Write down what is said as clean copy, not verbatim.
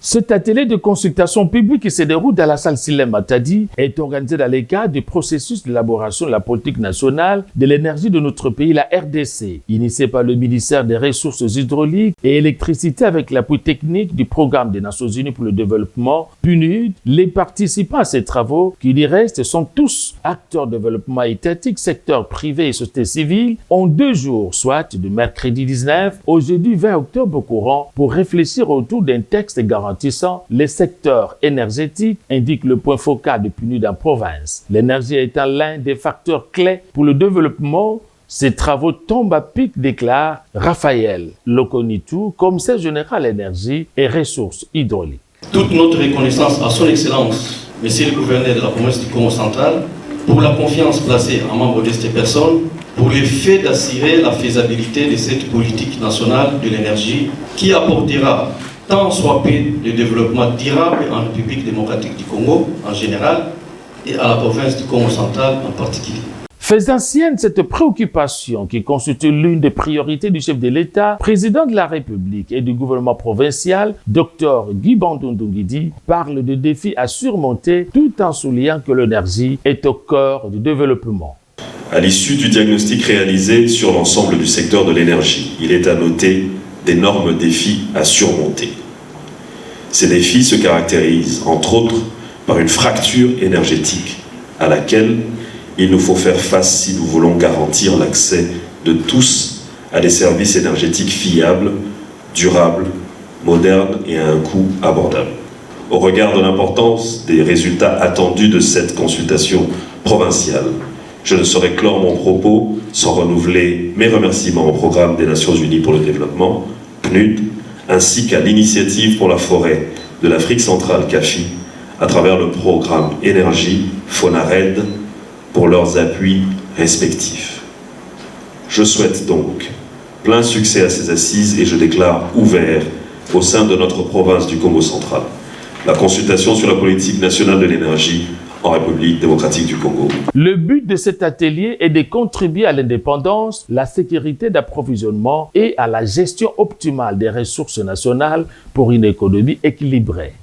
Cet atelier de consultation publique qui se déroule dans la salle Silem Matadi est organisé dans le cadre du processus d'élaboration de la politique nationale de l'énergie de notre pays, la RDC, initié par le ministère des Ressources hydrauliques et électricité avec l'appui technique du Programme des Nations Unies pour le développement, PNUD. Les participants à ces travaux, qui du reste sont tous acteurs de développement étatique, secteur privé et société civile, ont 2 jours, soit du mercredi 19 au jeudi 20 octobre courant, pour réfléchir autour d'un texte garantissant les secteurs énergétiques, indique le point focal de PNUD en province. L'énergie étant l'un des facteurs clés pour le développement, ces travaux tombent à pic, déclare Raphaël Lokonitou, commissaire général énergie et ressources hydrauliques. Toute notre reconnaissance à son Excellence, Monsieur le gouverneur de la province du Congo central, pour la confiance placée en membre de ces personnes, pour le fait d'assurer la faisabilité de cette politique nationale de l'énergie qui apportera tant soit peu de développement durable en République démocratique du Congo en général et à la province du Congo central en particulier. Faisant sienne cette préoccupation qui constitue l'une des priorités du chef de l'État, président de la République et du gouvernement provincial, Dr Guy Bandundungidi, parle de défis à surmonter tout en soulignant que l'énergie est au cœur du développement. À l'issue du diagnostic réalisé sur l'ensemble du secteur de l'énergie, il est à noter d'énormes défis à surmonter. Ces défis se caractérisent, entre autres, par une fracture énergétique à laquelle il nous faut faire face si nous voulons garantir l'accès de tous à des services énergétiques fiables, durables, modernes et à un coût abordable. Au regard de l'importance des résultats attendus de cette consultation provinciale, je ne saurais clore mon propos sans renouveler mes remerciements au Programme des Nations Unies pour le développement, PNUD, ainsi qu'à l'Initiative pour la forêt de l'Afrique centrale, CAFI, à travers le programme Énergie, FONARED, pour leurs appuis respectifs. Je souhaite donc plein succès à ces assises et je déclare ouvert au sein de notre province du Congo central la consultation sur la politique nationale de l'énergie en République démocratique du Congo. Le but de cet atelier est de contribuer à l'indépendance, la sécurité d'approvisionnement et à la gestion optimale des ressources nationales pour une économie équilibrée.